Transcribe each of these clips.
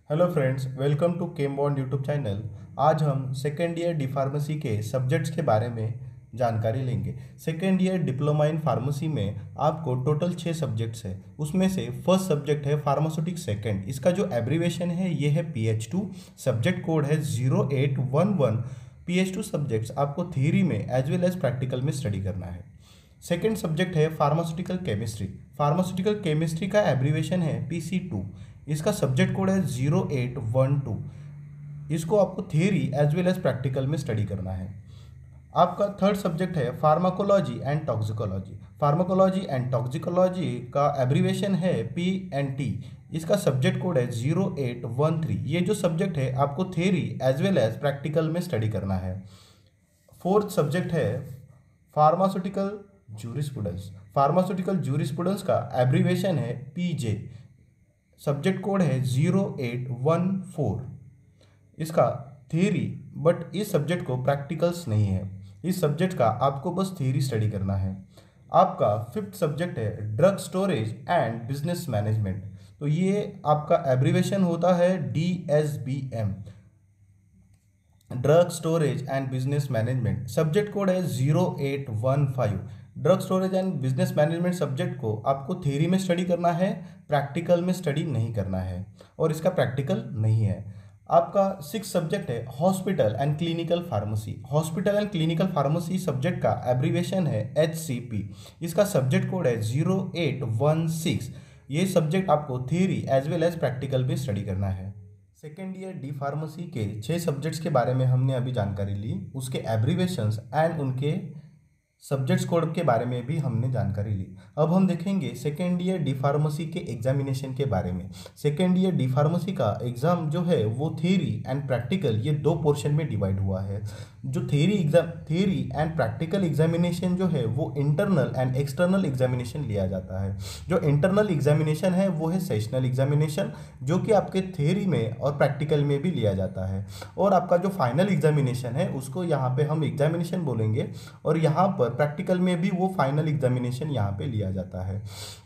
Hello friends, welcome to Chembond YouTube channel. आज हम second year D pharmacy के subjects के बारे में जानकारी लेंगे। Second year diploma in pharmacy में आपको टोटल 6 सब्जेक्ट्स है। उसमें से फर्स्ट सब्जेक्ट है फार्मास्यूटिक सेकेंड। इसका जो एब्रीवेशन है ये है PH2। सब्जेक्ट कोड है 0811। PH2 सब्जेक्ट्स आपको थ्योरी में एज वेल एज प्रैक्टिकल में स्टडी करना है। सेकेंड सब्जेक्ट है फार्मास्यूटिकल केमिस्ट्री। फार्मास्यूटिकल केमिस्ट्री का एब्रीवेशन है PC2। इसका सब्जेक्ट कोड है 0812। इसको आपको theory as well as practical में स्टडी करना है। आपका थर्ड सब्जेक्ट है pharmacology and toxicology. Pharmacology and toxicology का एब्रीवेशन है PNT। इसका सब्जेक्ट कोड है 0813। ये जो सब्जेक्ट है आपको theory as well as practical में स्टडी करना है। फोर्थ सब्जेक्ट है फार्मास्यूटिकल जूरिस्प्रूडेंस। फार्मास्यूटिकल जूरिस्प्रूडेंस का एब्रीवेशन है PJ। सब्जेक्ट कोड है 0814। इसका थियरी बट इस सब्जेक्ट को प्रैक्टिकल्स नहीं है। इस सब्जेक्ट का आपको बस थियरी स्टडी करना है। आपका फिफ्थ सब्जेक्ट है drug storage and business management. तो ये आपका एब्रीवेशन होता है DSBM, drug storage and business management. Subject code है 0815। Drug storage and business management subject को आपको थ्योरी में स्टडी करना है, प्रैक्टिकल में स्टडी नहीं करना है और इसका प्रैक्टिकल नहीं है। आपका सिक्स सब्जेक्ट है hospital and clinical pharmacy. Hospital and clinical pharmacy subject का एब्रीवेशन है HCP। इसका सब्जेक्ट कोड है 0816। ये सब्जेक्ट आपको theory as well as practical में स्टडी करना है। सेकेंड ईयर डी फार्मेसी के 6 सब्जेक्ट्स के बारे में हमने अभी जानकारी ली, उसके एब्रीवेशंस एंड उनके सब्जेक्ट्स कोड के बारे में भी हमने जानकारी ली। अब हम देखेंगे सेकेंड ईयर डी फार्मेसी के एग्जामिनेशन के बारे में। सेकेंड ईयर डी फार्मेसी का एग्ज़ाम जो है वो थ्योरी एंड प्रैक्टिकल ये 2 पोर्शन में डिवाइड हुआ है। जो थ्योरी एंड प्रैक्टिकल एग्जामिनेशन जो है वो इंटरनल एंड एक्सटर्नल एग्जामिनेशन लिया जाता है। जो इंटरनल एग्जामिनेशन है वो है सेशनल एग्जामिनेशन, जो कि आपके थ्योरी में और प्रैक्टिकल में भी लिया जाता है। और आपका जो फाइनल एग्जामिनेशन है उसको यहाँ पे हम एग्जामिनेशन बोलेंगे और यहाँ पर प्रैक्टिकल में भी वो फाइनल एग्जामिनेशन यहाँ पे लिया जाता है।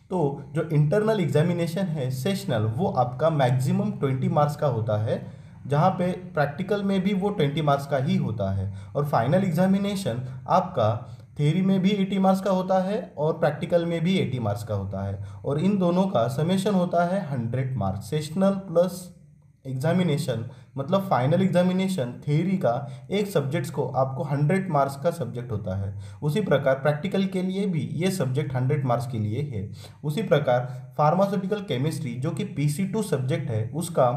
तो जो इंटरनल एग्जामिनेशन है सेशनल, वो आपका मैक्सिमम 20 मार्क्स का होता है, जहाँ पे प्रैक्टिकल में भी वो 20 मार्क्स का ही होता है। और फाइनल एग्जामिनेशन आपका थ्योरी में भी 80 मार्क्स का होता है और प्रैक्टिकल में भी 80 मार्क्स का होता है और इन दोनों का समेशन होता है 100 मार्क्स। सेशनल प्लस एग्जामिनेशन मतलब फाइनल एग्जामिनेशन थ्योरी का एक सब्जेक्ट्स को आपको 100 मार्क्स का सब्जेक्ट होता है। उसी प्रकार प्रैक्टिकल के लिए भी ये सब्जेक्ट 100 मार्क्स के लिए है। उसी प्रकार फार्मास्यूटिकल केमिस्ट्री जो कि PC2 सब्जेक्ट है उसका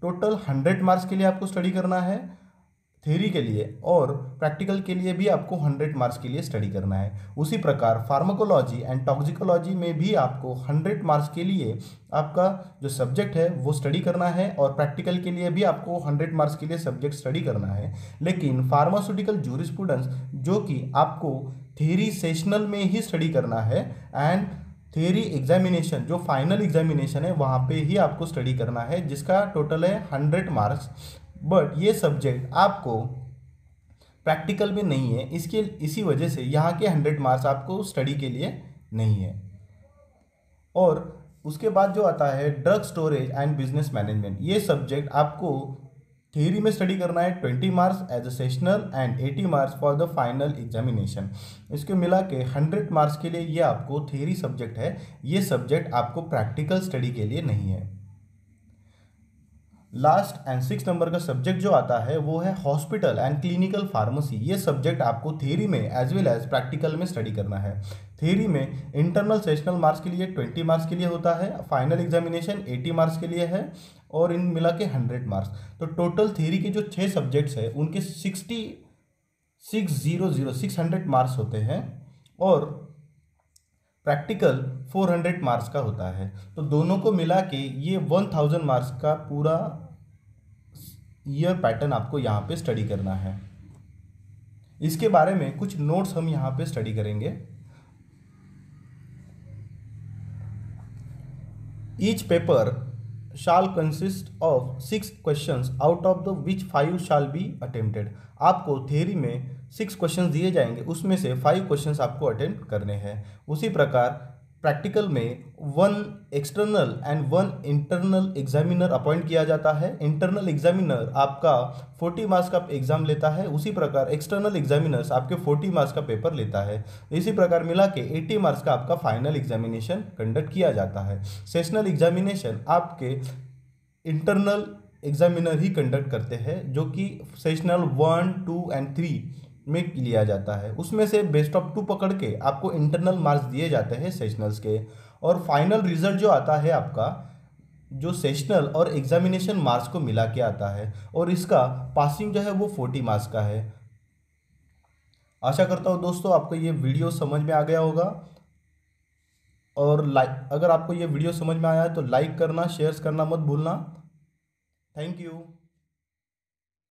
टोटल 100 मार्क्स के लिए आपको स्टडी करना है थ्योरी के लिए और प्रैक्टिकल के लिए भी आपको 100 मार्क्स के लिए स्टडी करना है। उसी प्रकार फार्माकोलॉजी एंड टॉक्सिकोलॉजी में भी आपको 100 मार्क्स के लिए आपका जो सब्जेक्ट है वो स्टडी करना है और प्रैक्टिकल के लिए भी आपको 100 मार्क्स के लिए सब्जेक्ट स्टडी करना है। लेकिन फार्मास्यूटिकल जूरिस्प्रूडेंस जो कि आपको थ्योरी सेशनल में ही स्टडी करना है एंड थ्योरी एग्जामिनेशन जो फाइनल एग्जामिनेशन है वहाँ पे ही आपको स्टडी करना है, जिसका टोटल है 100 मार्क्स। बट ये सब्जेक्ट आपको प्रैक्टिकल में नहीं है, इसी वजह से यहाँ के 100 मार्क्स आपको स्टडी के लिए नहीं है। और उसके बाद जो आता है drug storage and business management, ये सब्जेक्ट आपको थ्योरी में स्टडी करना है 20 marks as a sessional and 80 marks for the final examination. इसको मिला के 100 मार्क्स के लिए ये आपको थ्योरी सब्जेक्ट है। ये सब्जेक्ट आपको प्रैक्टिकल स्टडी के लिए नहीं है। लास्ट एंड 6 नंबर का सब्जेक्ट जो आता है वो है हॉस्पिटल एंड क्लिनिकल फार्मेसी। ये सब्जेक्ट आपको थ्योरी में एज वेल एज प्रैक्टिकल में स्टडी करना है। थ्योरी में इंटरनल सेशनल मार्क्स के लिए 20 मार्क्स के लिए होता है, फाइनल एग्जामिनेशन 80 मार्क्स के लिए है और इन मिला के 100 मार्क्स। तो टोटल थ्योरी के जो 6 सब्जेक्ट्स हैं उनके 600 मार्क्स होते हैं और प्रैक्टिकल 400 मार्क्स का होता है। तो दोनों को मिला के ये 1000 मार्क्स का पूरा ईयर पैटर्न आपको यहाँ पे स्टडी करना है। इसके बारे में कुछ नोट्स हम यहाँ पे स्टडी करेंगे। Each paper shall consist of 6 questions out of the which 5 shall be attempted। आपको थ्योरी में 6 क्वेश्चंस दिए जाएंगे, उसमें से 5 क्वेश्चंस आपको अटेम्प्ट करने हैं। उसी प्रकार प्रैक्टिकल में 1 external and 1 internal examiner appoint किया जाता है। इंटरनल एग्जामिनर आपका 40 मार्क्स का एग्जाम लेता है, उसी प्रकार एक्सटर्नल एग्जामिनर्स आपके 40 मार्क्स का पेपर लेता है। इसी प्रकार मिला के 80 मार्क्स का आपका फाइनल एग्जामिनेशन कंडक्ट किया जाता है। सेशनल एग्जामिनेशन आपके इंटरनल एग्जामिनर ही कंडक्ट करते हैं, जो कि सेशनल 1, 2 एंड 3 में लिया जाता है। उसमें से बेस्ट ऑफ 2 पकड़ के आपको इंटरनल मार्क्स दिए जाते हैं सेशनल्स के, और फाइनल रिजल्ट जो आता है आपका, जो सेशनल और एग्जामिनेशन मार्क्स को मिला के आता है, और इसका पासिंग जो है वो 40 मार्क्स का है। आशा करता हूँ दोस्तों आपको ये वीडियो समझ में आ गया होगा, और अगर आपको ये वीडियो समझ में आया है तो लाइक करना, शेयर करना मत भूलना। Thank you.